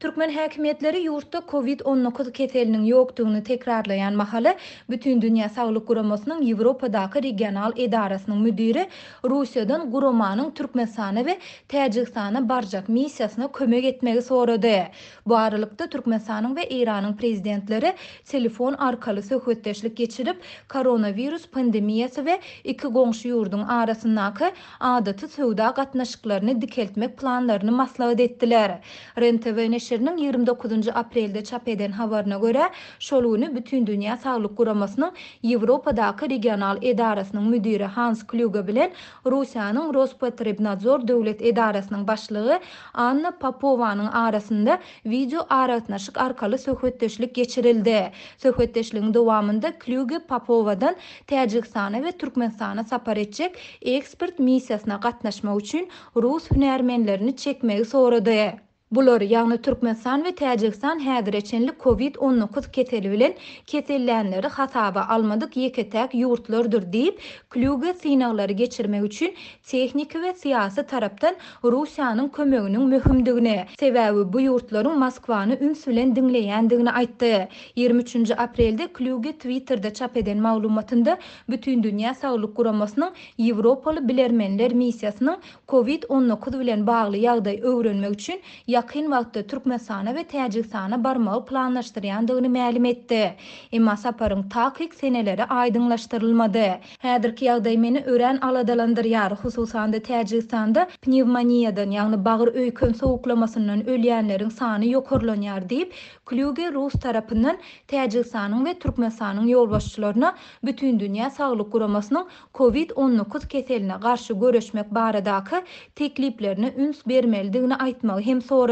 Türkmen häkimetleri ýurtda COVID-19 keseliniň ýokdugyny tekrarlaýan mahaly bütün dünýä saglyk guramasynyň Ýewropadaky regional edarasynyň müdiri Russiýadan guramanyň Türkmenistana we Täjikistana barjak missiýasyna kömek etmegi sorady. Bu aralykda Türkmenistanyň we Iranyň prezidentleri telefon arkaly söhbetdeşlik geçirip koronavirus pandemiýasy we iki goňşy ýurdun arasyndaky adaty söwda gatnaşyklaryny dikeltmek planlaryny maslahat etdiler. REN-TV neşiriniň 29 aprelde çap eden habaryna görä, şoluny bütün dünýä saglyk guramasynyň Ýewropadaky regional edarasynyň müdiri Hans Kluge bilen Russiýanyň Rospotrebnadzor döwlet edarasynyň başlygy Anna Popovanyň arasynda video aratnaşyk arkaly söhbetdeşlik geçirildi. Söhbetdeşligiň dowamında Kluge Popowadan Täjikistana we Türkmenistana sapar etjek ekspert missiýasyna gatnaşmak üçin Rus hünärmenlerini çekmegi sorady. Bular ýagny Türkmenistan we Täjikistan häzirçenlik COVID-19 keseli bilen kesellänleri hasaba almadyk ýeketäk ýurtlardyr diýip Kluge synaglary geçirmek üçin tehnik we syýasy tarapdan Russiýanyň kömeginiň möhümdigini, sebäbi bu ýurtlaryň Moskwany üns bilen diňleýändigini aýtdy. 23 aprelde Kluge Twitter'da çap eden maglumatynda bütün dünýä saglyk guramasynyň Ýewropaly bilermenler missiýasynyň COVID-19 bilen bagly ýagdaý öwrenmek üçin yakın wagtda Türkmenistana we Täjikistana barmagy planlaşdyrýandygyny ma'lum etdi. Emma saparyň takyk seneleri aýdyňlaşdyrylmady. Häzirki ýagdaý meni ören aladalandyrýar, hususan da Täjikistanda pnevmoniýadan, ýagny bagyr öýkön sowuklamasyndan ölýänleriň sany ýokarlanýar diýip Kluge Rus tarapyndan Täjikistanyň we Türkmenistanyň ýolbaşçylaryna bütün dünýä saglyk guramasynyň COVID-19 keseline garşy görüşmek baradaky tekliplerini üns bermelidigini aýtmagy hem sorady.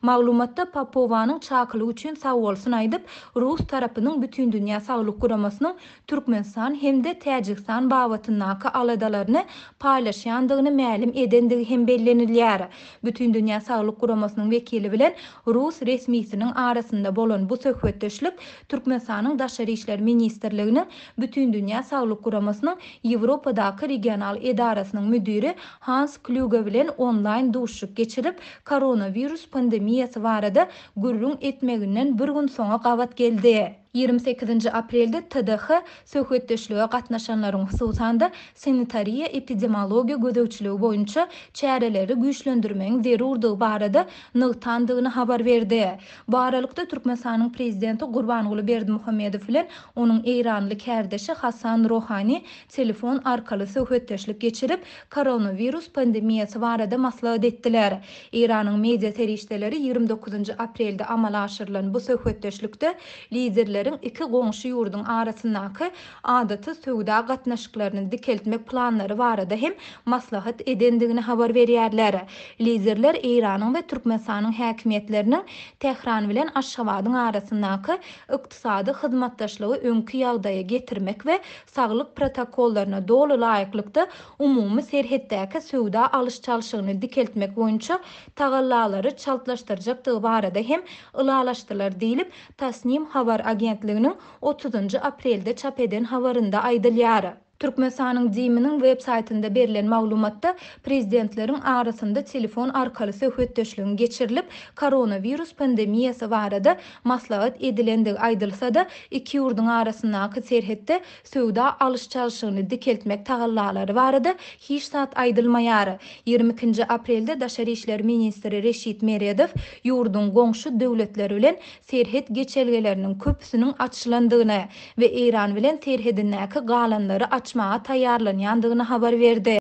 Maglumatda Popowanyň çakylygy üçin sag bolsun aýdyp, Rus tarapynyň bütün dünýä saglyk guramasynyň Türkmenistan hem de Täjikistan babatyndaky aladalaryny paýlaşýandygyny ma'lum edendigi hem bellenilýär. Bütün dünýä saglyk guramasynyň wekili bilen Rus resmiýetiniň arasynda bolan bu söhbetdeşlik Türkmenistanyň daşary işler ministrliginiň bütün dünýä saglyk guramasynyň Ýewropadaky regional edarasynyň müdiri Hans Kluge bilen online duşuk geçirip koronavirus pandemiýasy barada gurrun etmeginden bir gün soňa gawat geldi. 28 aprelde TDH söhbetdeşlige gatnaşanlaryň hususan da sanitariýa epidemiologiýa gödäwçiligi boýunça çäreleri güýçlendirmegiň zerurdygy barada nygtandygyny habar berdi. Bu aralykda Türkmenistanyň prezidenti Gurbanguly Berdimuhammedow bilen onuň Eýranly kärdeşi Hasan Rohani telefon arkaly söhbetdeşlik geçirip koronavirus pandemiýasy barada maslahat etdiler. Eýranyň media terişdeleri 29 aprelde amala aşyrylan bu söhbetdeşlikde liderler iki goňşy ýurdun arasyndaky adaty söwda gatnaşyklaryny dikeltmek planlary barada hem maslahat edendigini habar berýärler. Liderler Eýranyň we Türkmenistanyň häkimetleriniň Tehran bilen Aşgabatyň arasyndaky ykdysady hyzmatdaşlygy öňkü ýagdaýa getirmek we saglyk protokollaryna dolu laýyklykda umumy serhetdäki söwda alyş-çalyşygyny dikeltmek boýunça tagallalary çaltlaşdyrjakdygy barada hem ylalaşdylar diýilip Tasnim habar agentliginiň 30 aprelde çap eden habarynda aýdylýar. Türkmenistanyň diýiminiň web saýtynda berilen maglumatda prezidentleriň arasynda telefon arkaly söhbetdeşliginiň geçirilip koronavirus pandemiýasy barada maslahat edilendigi aýdylsa-da iki ýurdun arasyndaky serhetde söwda alyş-çalyşygyny dikeltmek tagallalary barada hiç zat aýdylmaýar. 22 aprelde Daşary işler ministri Reşit Meredow ýurdun goňşy döwletleri bilen serhet geçelgeleriniň köpüsiniň açylandygyny we Eýran bilen serhedindäki galanlary açmaga taýýarlanýandygyny habar berdi.